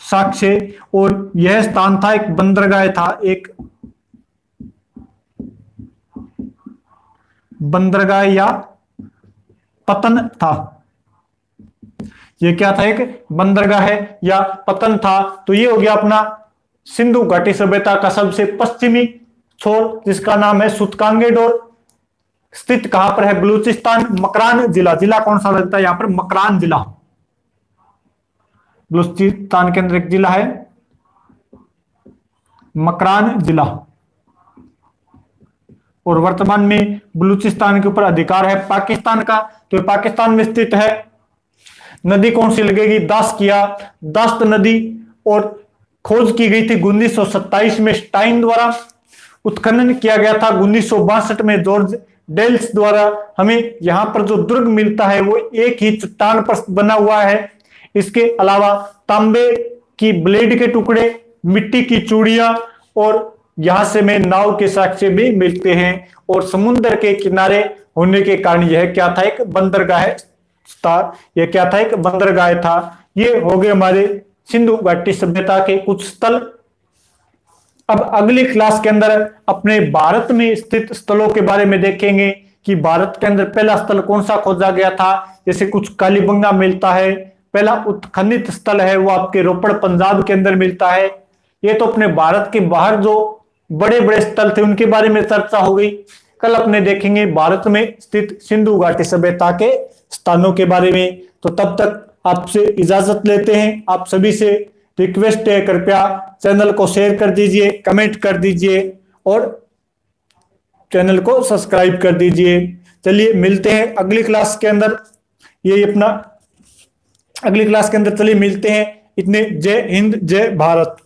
साक्ष्य। और यह स्थान था एक बंदरगाह था। एक बंदरगाह या पतन था। ये क्या था? एक बंदरगाह है या पतन था। तो ये हो गया अपना सिंधु घाटी सभ्यता का सबसे पश्चिमी छोर, जिसका नाम है सूतकांगे डोर। स्थित कहां पर है? बलूचिस्तान, मकरान जिला। जिला कौन सा लगता है यहां पर? मकरान जिला। बलूचिस्तान के अंदर एक जिला है मकरान जिला। और वर्तमान में बलूचिस्तान के ऊपर अधिकार है पाकिस्तान का। तो पाकिस्तान में स्थित है। नदी कौन सी लगेगी? दाश्क या दास्त नदी। और खोज की गई थी 1927 में स्टाइन द्वारा। उत्खनन किया गया था 1962 में जॉर्ज डेल्स द्वारा। हमें यहां पर जो दुर्ग मिलता है वो एक ही चट्टान पर बना हुआ है। इसके अलावा तांबे की ब्लेड के टुकड़े, मिट्टी की चूड़ियां और यहां से में नाव के साक्ष्य भी मिलते हैं। और समुद्र के किनारे होने के कारण यह क्या था? एक बंदरगाह था। यह क्या था? एक बंदरगाह था। ये हो गए हमारे सिंधु घाटी सभ्यता के कुछ स्थल। अब अगली क्लास के अंदर अपने भारत में स्थित स्थलों के बारे में देखेंगे कि भारत के अंदर पहला स्थल कौन सा खोजा गया था। जैसे कुछ कालीबंगा मिलता है। पहला उत्खनित स्थल है वो आपके रोपड़ पंजाब के अंदर मिलता है। ये तो अपने भारत के बाहर जो बड़े बड़े स्थल थे उनके बारे में चर्चा हो गई। कल अपने देखेंगे भारत में स्थित सिंधु घाटी सभ्यता के स्थानों के बारे में। तो तब तक आपसे इजाजत लेते हैं। आप सभी से रिक्वेस्ट है कृपया चैनल को शेयर कर दीजिए, कमेंट कर दीजिए और चैनल को सब्सक्राइब कर दीजिए। चलिए मिलते हैं अगली क्लास के अंदर। ये अपना अगली क्लास के अंदर चलिए मिलते हैं। इतने जय हिंद जय भारत।